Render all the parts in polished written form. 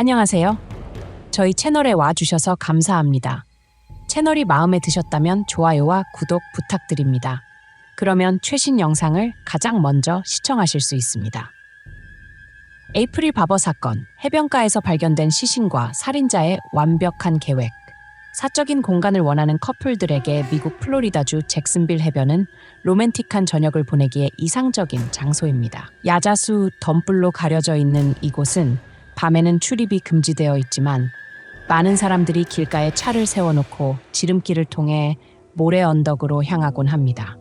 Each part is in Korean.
안녕하세요. 저희 채널에 와주셔서 감사합니다. 채널이 마음에 드셨다면 좋아요와 구독 부탁드립니다. 그러면 최신 영상을 가장 먼저 시청하실 수 있습니다. 에이프릴 바버 사건, 해변가에서 발견된 시신과 살인자의 완벽한 계획. 사적인 공간을 원하는 커플들에게 미국 플로리다주 잭슨빌 해변은 로맨틱한 저녁을 보내기에 이상적인 장소입니다. 야자수 덤불로 가려져 있는 이곳은 밤에는 출입이 금지되어 있지만 많은 사람들이 길가에 차를 세워놓고 지름길을 통해 모래 언덕으로 향하곤 합니다.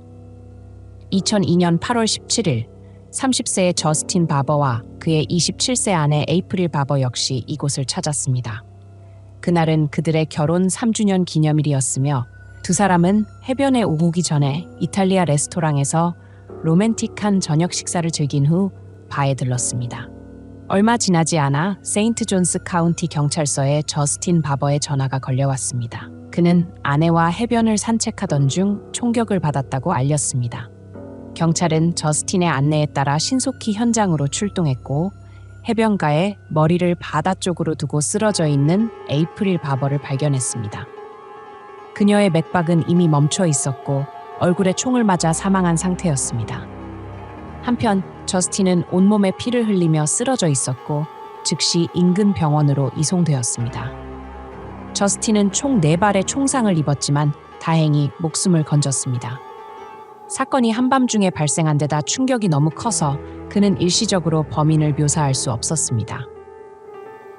2002년 8월 17일 30세의 저스틴 바버와 그의 27세 아내 에이프릴 바버 역시 이곳을 찾았습니다. 그날은 그들의 결혼 3주년 기념일이었으며 두 사람은 해변에 오기 전에 이탈리아 레스토랑에서 로맨틱한 저녁 식사를 즐긴 후 바에 들렀습니다. 얼마 지나지 않아 세인트 존스 카운티 경찰서에 저스틴 바버의 전화가 걸려왔습니다. 그는 아내와 해변을 산책하던 중 총격을 받았다고 알렸습니다. 경찰은 저스틴의 안내에 따라 신속히 현장으로 출동했고 해변가에 머리를 바다 쪽으로 두고 쓰러져 있는 에이프릴 바버를 발견했습니다. 그녀의 맥박은 이미 멈춰 있었고 얼굴에 총을 맞아 사망한 상태였습니다. 한편 저스틴은 온몸에 피를 흘리며 쓰러져 있었고 즉시 인근 병원으로 이송되었습니다. 저스틴은 총 4발의 총상을 입었지만 다행히 목숨을 건졌습니다. 사건이 한밤중에 발생한 데다 충격이 너무 커서 그는 일시적으로 범인을 묘사할 수 없었습니다.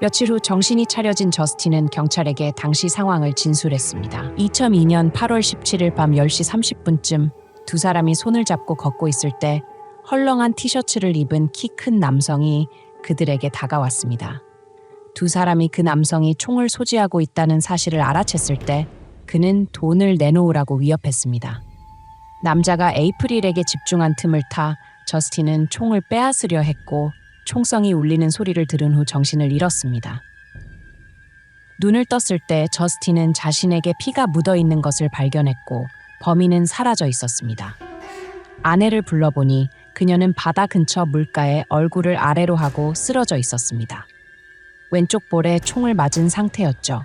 며칠 후 정신이 차려진 저스틴은 경찰에게 당시 상황을 진술했습니다. 2002년 8월 17일 밤 10시 30분쯤 두 사람이 손을 잡고 걷고 있을 때 헐렁한 티셔츠를 입은 키 큰 남성이 그들에게 다가왔습니다. 두 사람이 그 남성이 총을 소지하고 있다는 사실을 알아챘을 때 그는 돈을 내놓으라고 위협했습니다. 남자가 에이프릴에게 집중한 틈을 타 저스틴은 총을 빼앗으려 했고 총성이 울리는 소리를 들은 후 정신을 잃었습니다. 눈을 떴을 때 저스틴은 자신에게 피가 묻어 있는 것을 발견했고 범인은 사라져 있었습니다. 아내를 불러보니 그녀는 바다 근처 물가에 얼굴을 아래로 하고 쓰러져 있었습니다. 왼쪽 볼에 총을 맞은 상태였죠.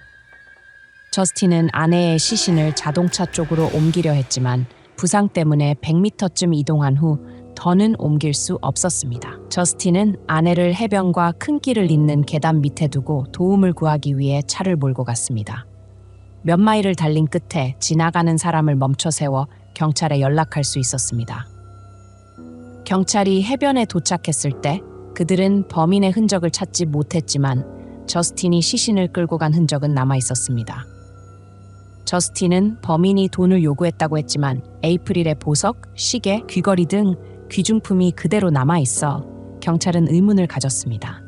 저스틴은 아내의 시신을 자동차 쪽으로 옮기려 했지만 부상 때문에 100m쯤 이동한 후 더는 옮길 수 없었습니다. 저스틴은 아내를 해변과 큰 길을 잇는 계단 밑에 두고 도움을 구하기 위해 차를 몰고 갔습니다. 몇 마일을 달린 끝에 지나가는 사람을 멈춰 세워 경찰에 연락할 수 있었습니다. 경찰이 해변에 도착했을 때 그들은 범인의 흔적을 찾지 못했지만 저스틴이 시신을 끌고 간 흔적은 남아 있었습니다. 저스틴은 범인이 돈을 요구했다고 했지만 에이프릴의 보석, 시계, 귀걸이 등 귀중품이 그대로 남아 있어 경찰은 의문을 가졌습니다.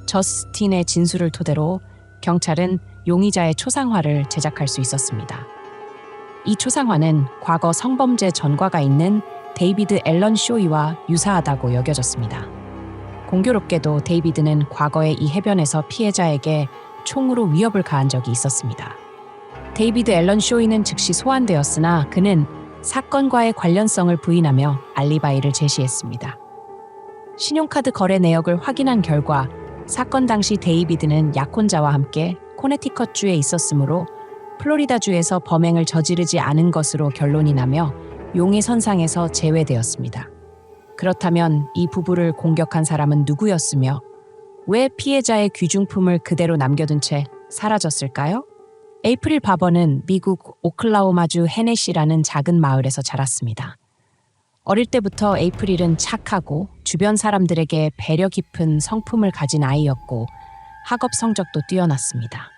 저스틴의 진술을 토대로 경찰은 용의자의 초상화를 제작할 수 있었습니다. 이 초상화는 과거 성범죄 전과가 있는 데이비드 앨런 쇼이와 유사하다고 여겨졌습니다. 공교롭게도 데이비드는 과거에 이 해변에서 피해자에게 총으로 위협을 가한 적이 있었습니다. 데이비드 앨런 쇼이는 즉시 소환되었으나 그는 사건과의 관련성을 부인하며 알리바이를 제시했습니다. 신용카드 거래 내역을 확인한 결과 사건 당시 데이비드는 약혼자와 함께 코네티컷주에 있었으므로 플로리다주에서 범행을 저지르지 않은 것으로 결론이 나며 용의선상에서 제외되었습니다. 그렇다면 이 부부를 공격한 사람은 누구였으며 왜 피해자의 귀중품을 그대로 남겨둔 채 사라졌을까요? 에이프릴 바버는 미국 오클라호마주 헤네시라는 작은 마을에서 자랐습니다. 어릴 때부터 에이프릴은 착하고 주변 사람들에게 배려 깊은 성품을 가진 아이였고 학업 성적도 뛰어났습니다.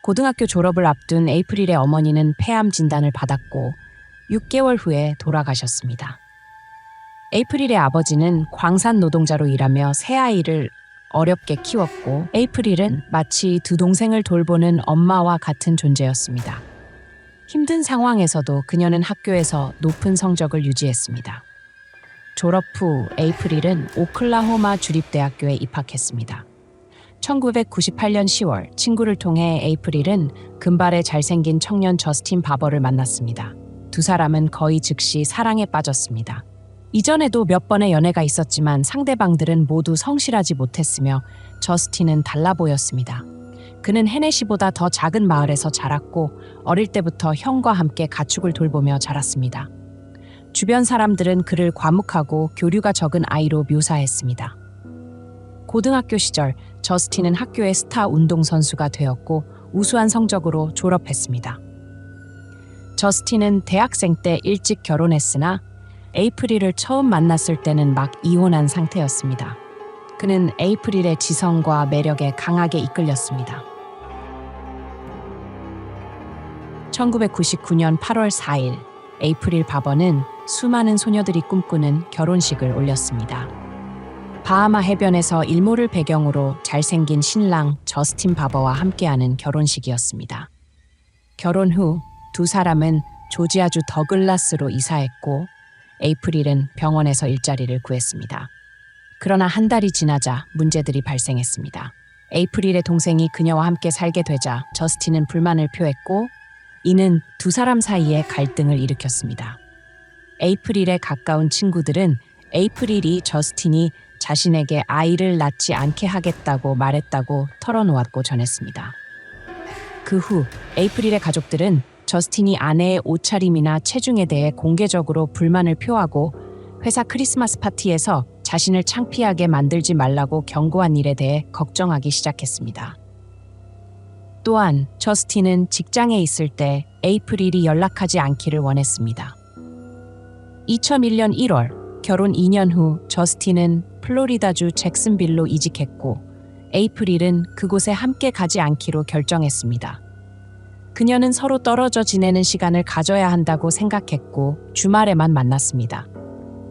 고등학교 졸업을 앞둔 에이프릴의 어머니는 폐암 진단을 받았고 6개월 후에 돌아가셨습니다. 에이프릴의 아버지는 광산 노동자로 일하며 세 아이를 어렵게 키웠고 에이프릴은 마치 두 동생을 돌보는 엄마와 같은 존재였습니다. 힘든 상황에서도 그녀는 학교에서 높은 성적을 유지했습니다. 졸업 후 에이프릴은 오클라호마 주립대학교에 입학했습니다. 1998년 10월 친구를 통해 에이프릴은 금발의 잘생긴 청년 저스틴 바버를 만났습니다. 두 사람은 거의 즉시 사랑에 빠졌습니다. 이전에도 몇 번의 연애가 있었지만 상대방들은 모두 성실하지 못했으며 저스틴은 달라 보였습니다. 그는 헤네시보다 더 작은 마을에서 자랐고 어릴 때부터 형과 함께 가축을 돌보며 자랐습니다. 주변 사람들은 그를 과묵하고 교류가 적은 아이로 묘사했습니다. 고등학교 시절 저스틴은 학교의 스타 운동선수가 되었고 우수한 성적으로 졸업했습니다. 저스틴은 대학생 때 일찍 결혼했으나 에이프릴을 처음 만났을 때는 막 이혼한 상태였습니다. 그는 에이프릴의 지성과 매력에 강하게 이끌렸습니다. 1999년 8월 4일 에이프릴 바버는 수많은 소녀들이 꿈꾸는 결혼식을 올렸습니다. 바하마 해변에서 일몰을 배경으로 잘생긴 신랑 저스틴 바버와 함께하는 결혼식이었습니다. 결혼 후 두 사람은 조지아주 더글라스로 이사했고 에이프릴은 병원에서 일자리를 구했습니다. 그러나 한 달이 지나자 문제들이 발생했습니다. 에이프릴의 동생이 그녀와 함께 살게 되자 저스틴은 불만을 표했고 이는 두 사람 사이에 갈등을 일으켰습니다. 에이프릴의 가까운 친구들은 에이프릴이 저스틴이 자신에게 아이를 낳지 않게 하겠다고 말했다고 털어놓았고 전했습니다. 그 후 에이프릴의 가족들은 저스틴이 아내의 옷차림이나 체중에 대해 공개적으로 불만을 표하고 회사 크리스마스 파티에서 자신을 창피하게 만들지 말라고 경고한 일에 대해 걱정하기 시작했습니다. 또한 저스틴은 직장에 있을 때 에이프릴이 연락하지 않기를 원했습니다. 2001년 1월 결혼 2년 후 저스틴은 플로리다주 잭슨빌로 이직했고 에이프릴은 그곳에 함께 가지 않기로 결정했습니다. 그녀는 서로 떨어져 지내는 시간을 가져야 한다고 생각했고 주말에만 만났습니다.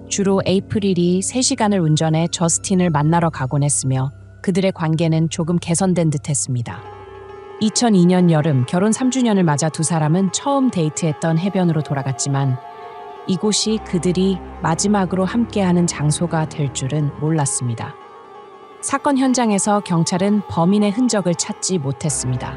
주로 에이프릴이 3시간을 운전해 저스틴을 만나러 가곤 했으며 그들의 관계는 조금 개선된 듯했습니다. 2002년 여름 결혼 3주년을 맞아 두 사람은 처음 데이트했던 해변으로 돌아갔지만 이곳이 그들이 마지막으로 함께하는 장소가 될 줄은 몰랐습니다. 사건 현장에서 경찰은 범인의 흔적을 찾지 못했습니다.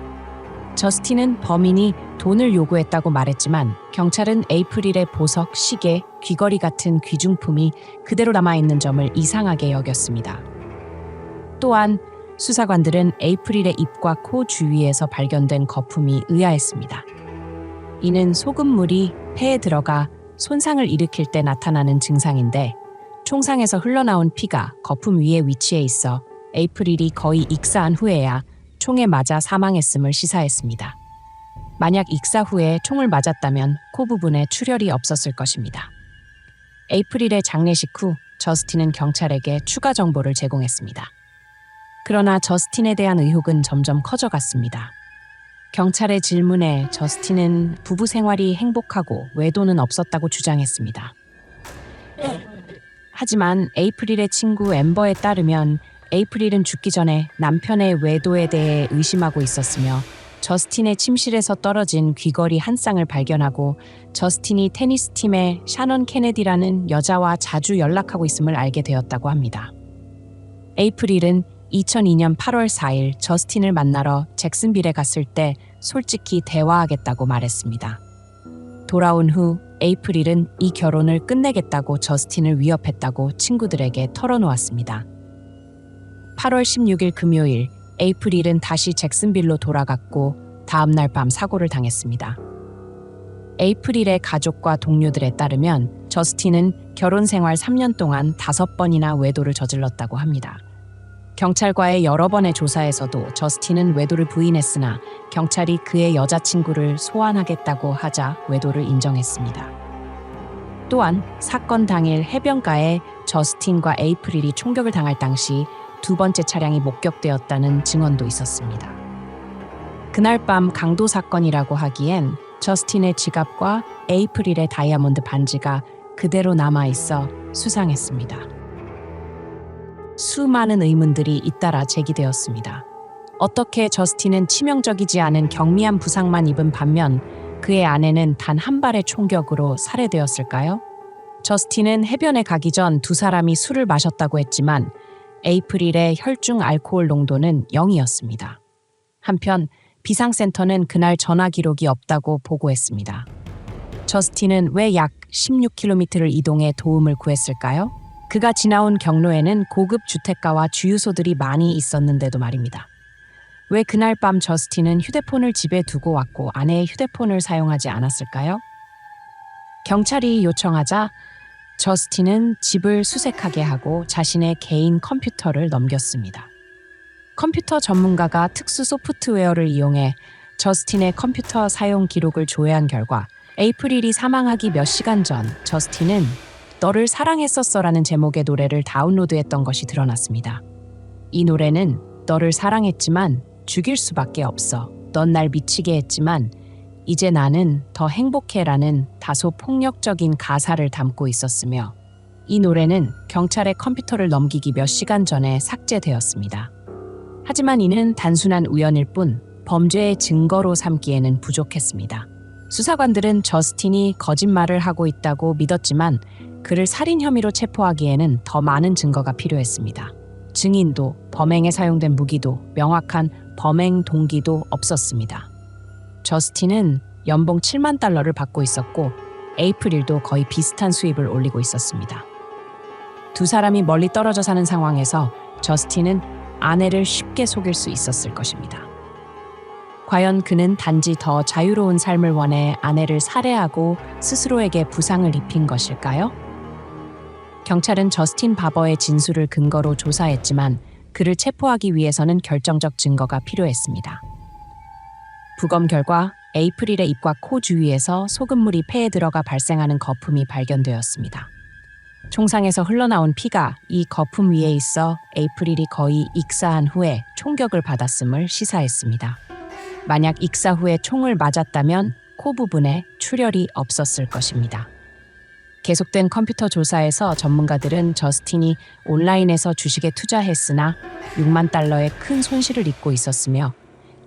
저스틴은 범인이 돈을 요구했다고 말했지만 경찰은 에이프릴의 보석, 시계, 귀걸이 같은 귀중품이 그대로 남아있는 점을 이상하게 여겼습니다. 또한 수사관들은 에이프릴의 입과 코 주위에서 발견된 거품이 의아했습니다. 이는 소금물이 폐에 들어가 손상을 일으킬 때 나타나는 증상인데 총상에서 흘러나온 피가 거품 위에 위치해 있어 에이프릴이 거의 익사한 후에야 총에 맞아 사망했음을 시사했습니다. 만약 익사 후에 총을 맞았다면 코 부분에 출혈이 없었을 것입니다. 에이프릴의 장례식 후 저스틴은 경찰에게 추가 정보를 제공했습니다. 그러나 저스틴에 대한 의혹은 점점 커져갔습니다. 경찰의 질문에 저스틴은 부부 생활이 행복하고 외도는 없었다고 주장했습니다. 하지만 에이프릴의 친구 엠버에 따르면 에이프릴은 죽기 전에 남편의 외도에 대해 의심하고 있었으며 저스틴의 침실에서 떨어진 귀걸이 한 쌍을 발견하고 저스틴이 테니스 팀의 샤넌 케네디라는 여자와 자주 연락하고 있음을 알게 되었다고 합니다. 에이프릴은 2002년 8월 4일 저스틴을 만나러 잭슨빌에 갔을 때 솔직히 대화하겠다고 말했습니다. 돌아온 후 에이프릴은 이 결혼을 끝내겠다고 저스틴을 위협했다고 친구들에게 털어놓았습니다. 8월 16일 금요일 에이프릴은 다시 잭슨빌로 돌아갔고 다음 날 밤 사고를 당했습니다. 에이프릴의 가족과 동료들에 따르면 저스틴은 결혼 생활 3년 동안 5번이나 외도를 저질렀다고 합니다. 경찰과의 여러 번의 조사에서도 저스틴은 외도를 부인했으나 경찰이 그의 여자친구를 소환하겠다고 하자 외도를 인정했습니다. 또한 사건 당일 해변가에 저스틴과 에이프릴이 총격을 당할 당시 두 번째 차량이 목격되었다는 증언도 있었습니다. 그날 밤 강도 사건이라고 하기엔 저스틴의 지갑과 에이프릴의 다이아몬드 반지가 그대로 남아있어 수상했습니다. 수많은 의문들이 잇따라 제기되었습니다. 어떻게 저스틴은 치명적이지 않은 경미한 부상만 입은 반면 그의 아내는 단 한 발의 총격으로 살해되었을까요? 저스틴은 해변에 가기 전 두 사람이 술을 마셨다고 했지만 에이프릴의 혈중 알코올 농도는 0이었습니다. 한편 비상센터는 그날 전화 기록이 없다고 보고했습니다. 저스틴은 왜 약 16km를 이동해 도움을 구했을까요? 그가 지나온 경로에는 고급 주택가와 주유소들이 많이 있었는데도 말입니다. 왜 그날 밤 저스틴은 휴대폰을 집에 두고 왔고 아내의 휴대폰을 사용하지 않았을까요? 경찰이 요청하자 저스틴은 집을 수색하게 하고 자신의 개인 컴퓨터를 넘겼습니다. 컴퓨터 전문가가 특수 소프트웨어를 이용해 저스틴의 컴퓨터 사용 기록을 조회한 결과 에이프릴이 사망하기 몇 시간 전 저스틴은 너를 사랑했었어라는 제목의 노래를 다운로드했던 것이 드러났습니다. 이 노래는 너를 사랑했지만 죽일 수밖에 없어. 넌 날 미치게 했지만 이제 나는 더 행복해라는 다소 폭력적인 가사를 담고 있었으며 이 노래는 경찰의 컴퓨터를 넘기기 몇 시간 전에 삭제되었습니다. 하지만 이는 단순한 우연일 뿐 범죄의 증거로 삼기에는 부족했습니다. 수사관들은 저스틴이 거짓말을 하고 있다고 믿었지만 그를 살인 혐의로 체포하기에는 더 많은 증거가 필요했습니다. 증인도, 범행에 사용된 무기도, 명확한 범행 동기도 없었습니다. 저스틴은 연봉 7만 달러를 받고 있었고 에이프릴도 거의 비슷한 수입을 올리고 있었습니다. 두 사람이 멀리 떨어져 사는 상황에서 저스틴은 아내를 쉽게 속일 수 있었을 것입니다. 과연 그는 단지 더 자유로운 삶을 원해 아내를 살해하고 스스로에게 부상을 입힌 것일까요? 경찰은 저스틴 바버의 진술을 근거로 조사했지만 그를 체포하기 위해서는 결정적 증거가 필요했습니다. 부검 결과 에이프릴의 입과 코 주위에서 소금물이 폐에 들어가 발생하는 거품이 발견되었습니다. 총상에서 흘러나온 피가 이 거품 위에 있어 에이프릴이 거의 익사한 후에 총격을 받았음을 시사했습니다. 만약 익사 후에 총을 맞았다면 코 부분에 출혈이 없었을 것입니다. 계속된 컴퓨터 조사에서 전문가들은 저스틴이 온라인에서 주식에 투자했으나 6만 달러의 큰 손실을 입고 있었으며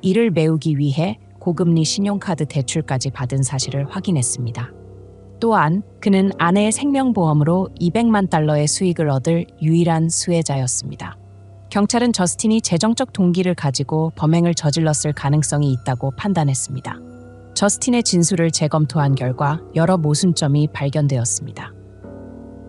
이를 메우기 위해 고금리 신용카드 대출까지 받은 사실을 확인했습니다. 또한 그는 아내의 생명보험으로 200만 달러의 수익을 얻을 유일한 수혜자였습니다. 경찰은 저스틴이 재정적 동기를 가지고 범행을 저질렀을 가능성이 있다고 판단했습니다. 저스틴의 진술을 재검토한 결과 여러 모순점이 발견되었습니다.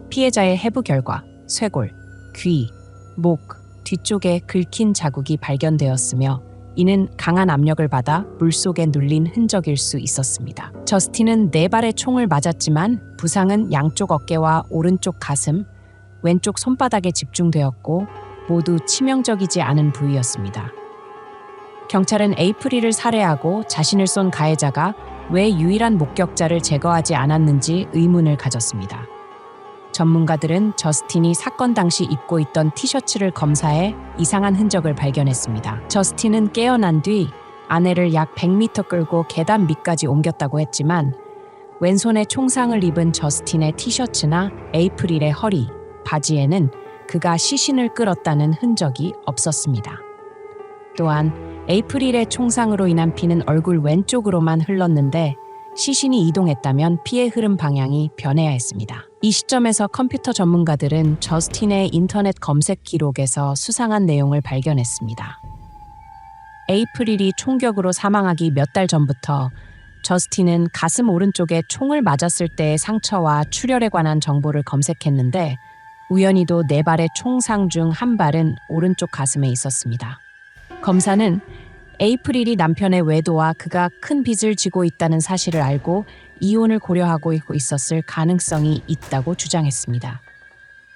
피해자의 해부 결과 쇄골, 귀, 목, 뒤쪽에 긁힌 자국이 발견되었으며 이는 강한 압력을 받아 물속에 눌린 흔적일 수 있었습니다. 저스틴은 4발의 총을 맞았지만 부상은 양쪽 어깨와 오른쪽 가슴, 왼쪽 손바닥에 집중되었고 모두 치명적이지 않은 부위였습니다. 경찰은 에이프릴을 살해하고 자신을 쏜 가해자가 왜 유일한 목격자를 제거하지 않았는지 의문을 가졌습니다. 전문가들은 저스틴이 사건 당시 입고 있던 티셔츠를 검사해 이상한 흔적을 발견했습니다. 저스틴은 깨어난 뒤 아내를 약 100m 끌고 계단 밑까지 옮겼다고 했지만 왼손에 총상을 입은 저스틴의 티셔츠나 에이프릴의 허리, 바지에는 그가 시신을 끌었다는 흔적이 없었습니다. 또한 에이프릴의 총상으로 인한 피는 얼굴 왼쪽으로만 흘렀는데 시신이 이동했다면 피의 흐름 방향이 변해야 했습니다. 이 시점에서 컴퓨터 전문가들은 저스틴의 인터넷 검색 기록에서 수상한 내용을 발견했습니다. 에이프릴이 총격으로 사망하기 몇 달 전부터 저스틴은 가슴 오른쪽에 총을 맞았을 때의 상처와 출혈에 관한 정보를 검색했는데 우연히도 4발의 총상 중 1발은 오른쪽 가슴에 있었습니다. 검사는 에이프릴이 남편의 외도와 그가 큰 빚을 지고 있다는 사실을 알고 이혼을 고려하고 있었을 가능성이 있다고 주장했습니다.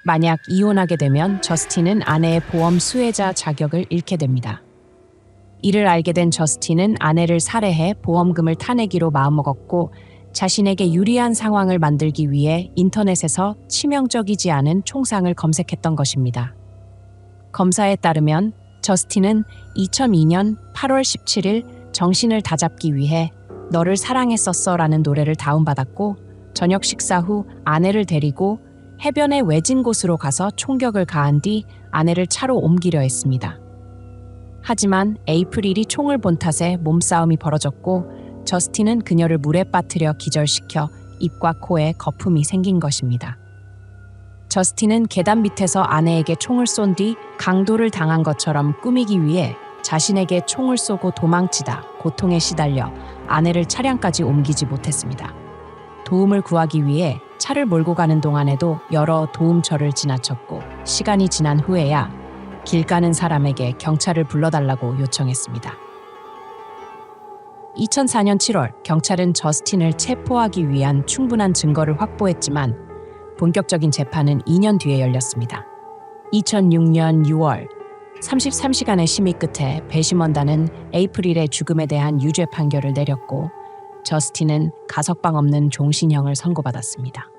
만약 이혼하게 되면 저스틴은 아내의 보험 수혜자 자격을 잃게 됩니다. 이를 알게 된 저스틴은 아내를 살해해 보험금을 타내기로 마음먹었고 자신에게 유리한 상황을 만들기 위해 인터넷에서 치명적이지 않은 총상을 검색했던 것입니다. 검사에 따르면 저스틴은 2002년 8월 17일 정신을 다잡기 위해 너를 사랑했었어라는 노래를 다운받았고 저녁 식사 후 아내를 데리고 해변의 외진 곳으로 가서 총격을 가한 뒤 아내를 차로 옮기려 했습니다. 하지만 에이프릴이 총을 본 탓에 몸싸움이 벌어졌고 저스틴은 그녀를 물에 빠뜨려 기절시켜 입과 코에 거품이 생긴 것입니다. 저스틴은 계단 밑에서 아내에게 총을 쏜 뒤 강도를 당한 것처럼 꾸미기 위해 자신에게 총을 쏘고 도망치다 고통에 시달려 아내를 차량까지 옮기지 못했습니다. 도움을 구하기 위해 차를 몰고 가는 동안에도 여러 도움처를 지나쳤고 시간이 지난 후에야 길 가는 사람에게 경찰을 불러달라고 요청했습니다. 2004년 7월 경찰은 저스틴을 체포하기 위한 충분한 증거를 확보했지만 본격적인 재판은 2년 뒤에 열렸습니다. 2006년 6월 33시간의 심의 끝에 배심원단은 에이프릴의 죽음에 대한 유죄 판결을 내렸고 저스틴은 가석방 없는 종신형을 선고받았습니다.